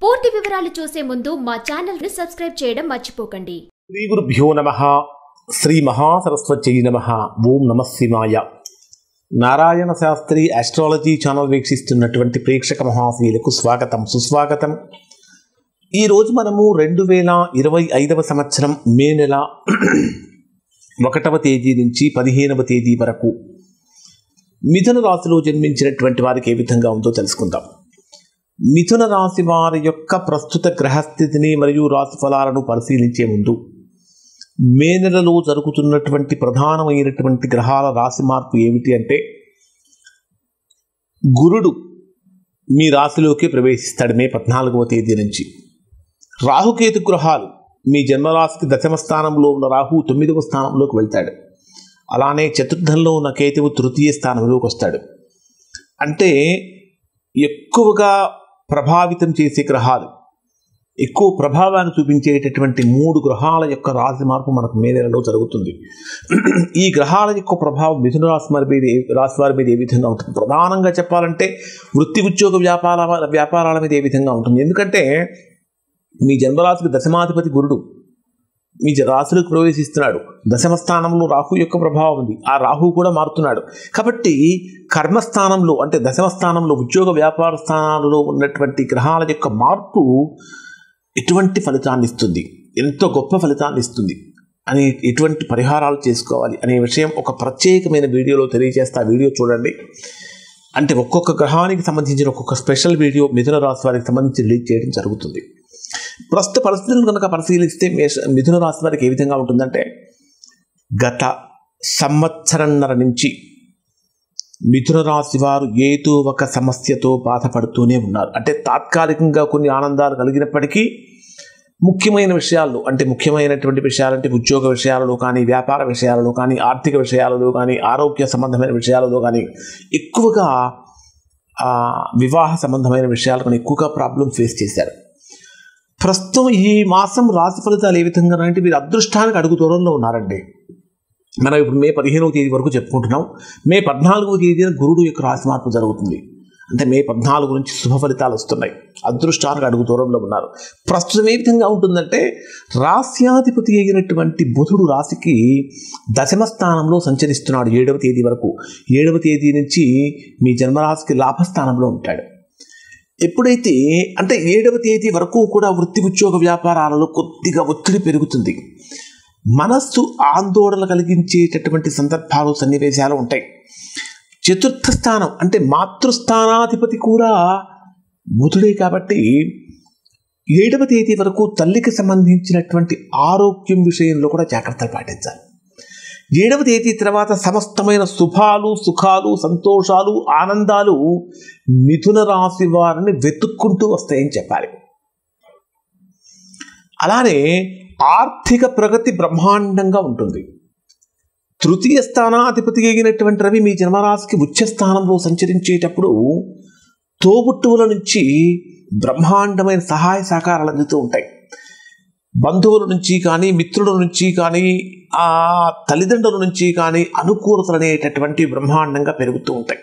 పూర్తి వివరాలు చూసే ముందు మా ఛానల్ ని సబ్స్క్రైబ్ చేయడం మర్చిపోకండి. శ్రీ గురుభ్యో నమః. శ్రీ మహాసరస్వత్యై నమః. ఓం నమః శివాయ. నారాయణ శాస్త్రి ఆస్ట్రాలజీ ఛానల్ వీక్షిస్తున్నటువంటి ప్రేక్షక మహాశీలకు స్వాగతం, సుస్వాగతం. ఈరోజు మనము 2025వ సంవత్సరం మే నెల 1వ తేదీ నుంచి 15వ తేదీ వరకు మిథున రాశిలో జన్మించినటువంటి వారికి ఏ విధంగా ఉందో తెలుసుకుందాం. మిథున రాశి వారి యొక్క ప్రస్తుత గ్రహస్థితిని మరియు రాశి ఫలాలను పరిశీలించే ముందు మే నెలలో జరుగుతున్నటువంటి ప్రధానమైనటువంటి గ్రహాల రాశి మార్పు ఏమిటి అంటే, గురుడు మీ రాశిలోకి ప్రవేశిస్తాడు మే 14వ తేదీ నుంచి. రాహుకేతు గ్రహాలు మీ జన్మరాశికి 10వ స్థానంలో ఉన్న రాహు 9వ స్థానంలోకి వెళ్తాడు. అలానే చతుర్థంలో ఉన్న కేతువు 3వ స్థానంలోకి వస్తాడు. అంటే ఎక్కువగా ప్రభావితం చేసే గ్రహాలు, ఎక్కువ ప్రభావాన్ని చూపించేటటువంటి 3 గ్రహాల యొక్క రాశి మార్పు మనకు మే నెలలో జరుగుతుంది. ఈ గ్రహాల యొక్క ప్రభావం మిథున రాశి వారి మీద ఏ విధంగా ఉంటుంది? ప్రధానంగా చెప్పాలంటే వృత్తి, ఉద్యోగ, వ్యాపారాల మీద ఏ విధంగా ఉంటుంది? ఎందుకంటే మీ జన్మరాశికి దశమాధిపతి గురుడు మీ రాశిలోకి ప్రవేశిస్తున్నాడు. 10వ స్థానంలో రాహు యొక్క ప్రభావం ఉంది. ఆ రాహు కూడా మారుతున్నాడు. కాబట్టి కర్మస్థానంలో అంటే 10వ స్థానంలో ఉద్యోగ వ్యాపార స్థానాలలో ఉన్నటువంటి గ్రహాల యొక్క మార్పు ఎటువంటి ఫలితాన్ని ఇస్తుంది, ఎంతో గొప్ప ఫలితాన్ని ఇస్తుంది అని, ఎటువంటి పరిహారాలు చేసుకోవాలి అనే విషయం ఒక ప్రత్యేకమైన వీడియోలో తెలియజేస్తా. వీడియో చూడండి. అంటే ఒక్కొక్క గ్రహానికి సంబంధించిన ఒక్కొక్క స్పెషల్ వీడియో మిథున రాశి వారికి సంబంధించి రిలీజ్ చేయడం జరుగుతుంది. ప్రస్తుత పరిస్థితులను కనుక పరిశీలిస్తే మిథున రాశి వారికి ఏ విధంగా ఉంటుందంటే, గత సంవత్సరంన్నర నుంచి మిథున రాశి వారు ఏదో ఒక సమస్యతో బాధపడుతూనే ఉన్నారు. అంటే తాత్కాలికంగా కొన్ని ఆనందాలు కలిగినప్పటికీ ముఖ్యమైన విషయాల్లో, అంటే ముఖ్యమైనటువంటి విషయాలంటే ఉద్యోగ విషయాలలో కానీ, వ్యాపార విషయాలలో కానీ, ఆర్థిక విషయాలలో కానీ, ఆరోగ్య సంబంధమైన విషయాలలో కానీ, ఎక్కువగా వివాహ సంబంధమైన విషయాలను ఎక్కువగా ప్రాబ్లం ఫేస్ చేశారు. ప్రస్తుతం ఈ మాసం రాశి ఫలితాలు ఏ విధంగా అంటే, మీరు అదృష్టానికి అడుగు దూరంలో ఉన్నారండి. మనం ఇప్పుడు మే 15వ తేదీ వరకు చెప్పుకుంటున్నాం. మే 14వ తేదీన గురుడు యొక్క రాశి మార్పు జరుగుతుంది. అంటే మే 14 నుంచి శుభ ఫలితాలు వస్తున్నాయి. అదృష్టానికి అడుగు దూరంలో ఉన్నారు. ప్రస్తుతం ఏ విధంగా ఉంటుందంటే, రాశ్యాధిపతి అయినటువంటి బుధుడు రాశికి 10వ స్థానంలో సంచరిస్తున్నాడు 7వ తేదీ వరకు. 7వ తేదీ నుంచి మీ జన్మరాశికి లాభస్థానంలో ఉంటాడు. ఎప్పుడైతే అంటే 7వ తేదీ వరకు కూడా వృత్తి, ఉద్యోగ, వ్యాపారాలలో కొద్దిగా ఒత్తిడి పెరుగుతుంది. మనస్సు ఆందోళన కలిగించేటటువంటి సందర్భాలు, సన్నివేశాలు ఉంటాయి. చతుర్థ స్థానం అంటే మాతృస్థానాధిపతి కూడా బుధుడే కాబట్టి 7వ తేదీ వరకు తల్లికి సంబంధించినటువంటి ఆరోగ్యం విషయంలో కూడా జాగ్రత్తలు పాటించాలి. 7వ తేదీ తర్వాత సమస్తమైన శుభాలు, సుఖాలు, సంతోషాలు, ఆనందాలు మిథున రాశి వారిని వెతుక్కుంటూ వస్తాయని చెప్పాలి. అలానే ఆర్థిక ప్రగతి బ్రహ్మాండంగా ఉంటుంది. 3వ స్థానాధిపతి అయినటువంటి రవి మీ జన్మరాశికి ఉచ్చ స్థానంలో సంచరించేటప్పుడు తోబుట్టువుల నుంచి బ్రహ్మాండమైన సహాయ సహకారాలు అందుతూ ఉంటాయి. బంధువుల నుంచి కానీ, మిత్రుల నుంచి కానీ, ఆ తల్లిదండ్రుల నుంచి కానీ అనుకూలతలు అనేటటువంటి బ్రహ్మాండంగా పెరుగుతూ ఉంటాయి.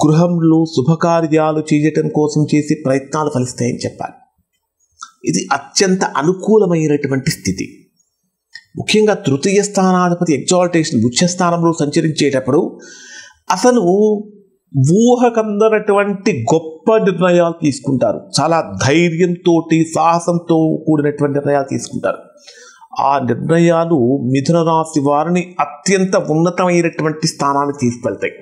గృహంలో శుభకార్యాలు చేయటం కోసం చేసే ప్రయత్నాలు ఫలిస్తాయని చెప్పాలి. ఇది అత్యంత అనుకూలమైనటువంటి స్థితి. ముఖ్యంగా 3వ స్థానాధిపతి ఎగ్జాల్టేషన్ ఉచ్చ స్థానంలో సంచరించేటప్పుడు అసలు ఊహకందనటువంటి గొప్ప నిర్ణయాలు తీసుకుంటారు. చాలా ధైర్యంతో, సాహసంతో కూడినటువంటి నిర్ణయాలు తీసుకుంటారు. ఆ నిర్ణయాలు మిథున రాశి వారిని అత్యంత ఉన్నతమైనటువంటి స్థానానికి తీసుకెళ్తాయి.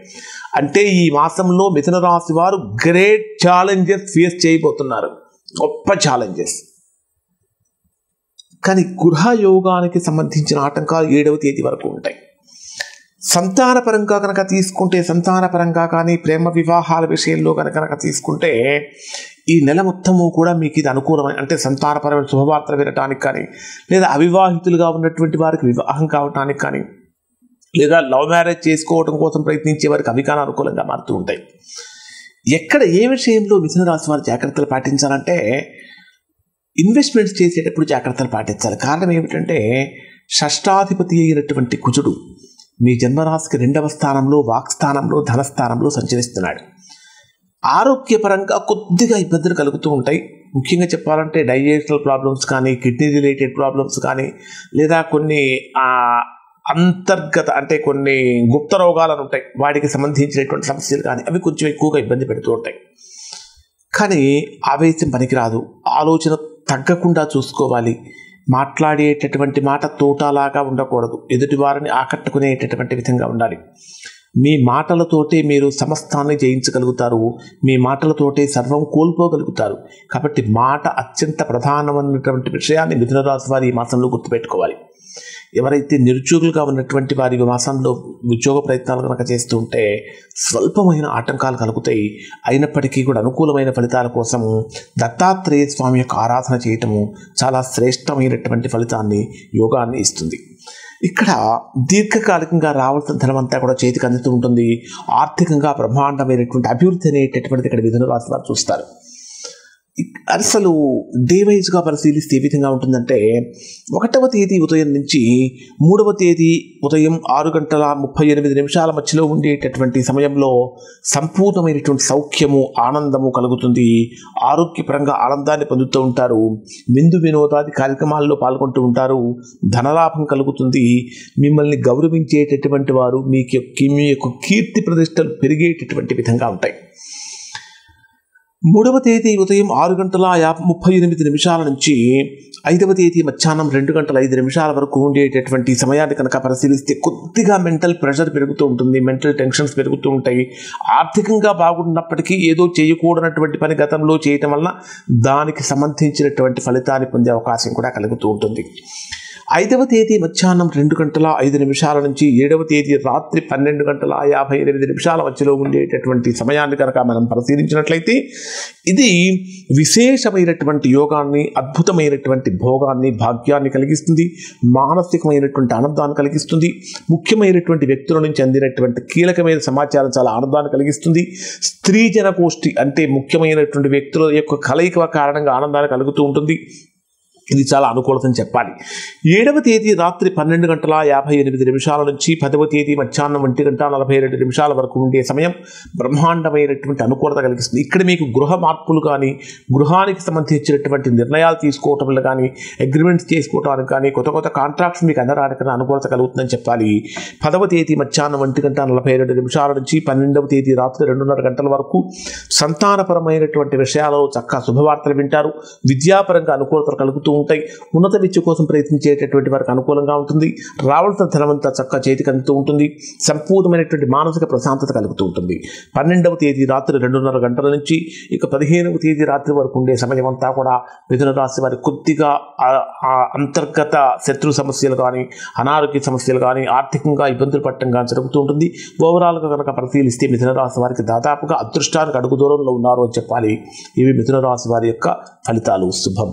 అంటే ఈ మాసంలో మిథున రాశి వారు గ్రేట్ ఛాలెంజెస్ ఫేస్ చేయబోతున్నారు. గొప్ప ఛాలెంజెస్. కానీ గృహయోగానికి సంబంధించిన ఆటంకాలు 7వ తేదీ వరకు ఉంటాయి. సంతానపరంగా కనుక తీసుకుంటే, సంతానపరంగా కానీ, ప్రేమ వివాహాల విషయంలో కనుక తీసుకుంటే ఈ నెల మొత్తము కూడా మీకు ఇది అనుకూలమైన, అంటే సంతానపరమైన శుభవార్తలు వినటానికి కానీ, లేదా అవివాహితులుగా ఉన్నటువంటి వారికి వివాహం కావటానికి కానీ, లేదా లవ్ మ్యారేజ్ చేసుకోవడం కోసం ప్రయత్నించే వారికి అవి కానీ అనుకూలంగా మారుతూ ఉంటాయి. ఎక్కడ ఏ విషయంలో మిథున రాశి వారు జాగ్రత్తలు పాటించాలంటే, ఇన్వెస్ట్మెంట్స్ చేసేటప్పుడు జాగ్రత్తలు పాటించాలి. కారణం ఏమిటంటే, షష్టాధిపతి అయినటువంటి కుజుడు మీ జన్మరాశికి 2వ స్థానంలో, వాక్స్థానంలో, ధనస్థానంలో సంచరిస్తున్నాడు. ఆరోగ్యపరంగా కొద్దిగా ఇబ్బందులు కలుగుతూ ఉంటాయి. ముఖ్యంగా చెప్పాలంటే డైజెషనల్ ప్రాబ్లమ్స్ కానీ, కిడ్నీ రిలేటెడ్ ప్రాబ్లమ్స్ కానీ, లేదా కొన్ని అంతర్గత అంటే కొన్ని గుప్త రోగాలను ఉంటాయి, వాటికి సంబంధించినటువంటి సమస్యలు కానీ అవి కొంచెం ఎక్కువగా ఇబ్బంది పెడుతూ ఉంటాయి. కానీ ఆవేశం పనికిరాదు, ఆలోచన తగ్గకుండా చూసుకోవాలి. మాట్లాడేటటువంటి మాట తోటలాగా ఉండకూడదు, ఎదుటి వారిని ఆకట్టుకునేటటువంటి విధంగా ఉండాలి. మీ మాటలతోటే మీరు సమస్తాన్ని జయించగలుగుతారు, మీ మాటలతోటే సర్వం కోల్పోగలుగుతారు. కాబట్టి మాట అత్యంత ప్రధానమైనటువంటి విషయాన్ని మిథున రాశి వారి ఈ మాసంలో గుర్తుపెట్టుకోవాలి. ఎవరైతే నిరుద్యోగులుగా ఉన్నటువంటి వారి మాసంలో ఉద్యోగ ప్రయత్నాలు కనుక చేస్తూ ఉంటే స్వల్పమైన ఆటంకాలు కలుగుతాయి. అయినప్పటికీ కూడా అనుకూలమైన ఫలితాల కోసం దత్తాత్రేయ స్వామి యొక్క ఆరాధన చేయటము చాలా శ్రేష్టమైనటువంటి ఫలితాన్ని, యోగాన్ని ఇస్తుంది. ఇక్కడ దీర్ఘకాలికంగా రావాల్సిన ధనం అంతా కూడా చేతికి అందుతూ ఉంటుంది. ఆర్థికంగా బ్రహ్మాండమైనటువంటి అభివృద్ధి అనేటటువంటిది ఇక్కడ మిథున రాశి వారు చూస్తారు. అసలు డే వైజ్గా పరిశీలిస్తే ఏ విధంగా ఉంటుందంటే 1వ తేదీ ఉదయం నుంచి 3వ తేదీ ఉదయం 6:38 మధ్యలో ఉండేటటువంటి సమయంలో సంపూర్ణమైనటువంటి సౌఖ్యము, ఆనందము కలుగుతుంది. ఆరోగ్యపరంగా ఆనందాన్ని పొందుతూ ఉంటారు. విందు వినోదాది కార్యక్రమాల్లో పాల్గొంటూ ఉంటారు. ధనలాభం కలుగుతుంది. మిమ్మల్ని గౌరవించేటటువంటి వారు మీ యొక్క కీర్తి ప్రతిష్టలు పెరిగేటటువంటి విధంగా ఉంటాయి. 3వ తేదీ ఉదయం 6:38 నుంచి 5వ తేదీ మధ్యాహ్నం 2:05 వరకు ఉండేటటువంటి సమయాన్ని కనుక పరిశీలిస్తే కొద్దిగా మెంటల్ ప్రెషర్ పెరుగుతూ ఉంటుంది, మెంటల్ టెన్షన్స్ పెరుగుతూ ఉంటాయి. ఆర్థికంగా బాగున్నప్పటికీ ఏదో చేయకూడనటువంటి పని గతంలో చేయటం వల్ల దానికి సంబంధించినటువంటి ఫలితాన్ని పొందే అవకాశం కూడా కలుగుతూ ఉంటుంది. 5వ తేదీ మధ్యాహ్నం 2:05 నుంచి 7వ తేదీ రాత్రి 12:58 మధ్యలో ఉండేటటువంటి సమయాన్ని కనుక మనం పరిశీలించినట్లయితే ఇది విశేషమైనటువంటి యోగాన్ని, అద్భుతమైనటువంటి భోగాన్ని, భాగ్యాన్ని కలిగిస్తుంది. మానసికమైనటువంటి ఆనందాన్ని కలిగిస్తుంది. ముఖ్యమైనటువంటి వ్యక్తుల నుంచి అందినటువంటి కీలకమైన సమాచారం చాలా ఆనందాన్ని కలిగిస్తుంది. స్త్రీ జనగోష్ఠి అంటే ముఖ్యమైనటువంటి వ్యక్తుల యొక్క కలయిక కారణంగా ఆనందాన్ని కలుగుతూ ఉంటుంది. ఇది చాలా అనుకూలతని చెప్పాలి. 7వ తేదీ రాత్రి 12:58 నుంచి 10వ తేదీ మధ్యాహ్నం 1:42 వరకు ఉండే సమయం బ్రహ్మాండమైనటువంటి అనుకూలత కలిగిస్తుంది. ఇక్కడ మీకు గృహ మార్పులు కానీ, గృహానికి సంబంధించినటువంటి నిర్ణయాలు తీసుకోవటంలో కానీ, అగ్రిమెంట్స్ చేసుకోవడానికి కానీ, కొత్త కాంట్రాక్ట్స్ మీకు అందడానికి అనుకూలత కలుగుతుందని చెప్పాలి. 10వ తేదీ మధ్యాహ్నం 1:42 నుంచి 12వ తేదీ రాత్రి 2:30 వరకు సంతానపరమైనటువంటి విషయాలలో చక్కగా శుభవార్తలు వింటారు. విద్యాపరంగా అనుకూలతలు కలుగుతూ ఉంటాయి. ఉన్నత విద్య కోసం ప్రయత్నించేటటువంటి వారికి అనుకూలంగా ఉంటుంది. రావాల్సిన ధనమంతా చక్కగా చేతికి అందుతూ ఉంటుంది. సంపూర్ణమైనటువంటి మానసిక ప్రశాంతత కలుగుతూ ఉంటుంది. 12వ తేదీ రాత్రి 2:30 నుంచి 15వ తేదీ రాత్రి వరకు ఉండే సమయం అంతా కూడా మిథున రాశి వారి కొద్దిగా అంతర్గత శత్రు సమస్యలు కానీ, అనారోగ్య సమస్యలు కానీ, ఆర్థికంగా ఇబ్బందులు పడటం కానీ జరుగుతూ ఉంటుంది. ఓవరాల్గా కనుక పరిశీలిస్తే మిథున రాశి వారికి దాదాపుగా అదృష్టానికి అడుగు దూరంలో ఉన్నారు అని చెప్పాలి. ఇవి మిథున రాశి వారి యొక్క ఫలితాలు. శుభం.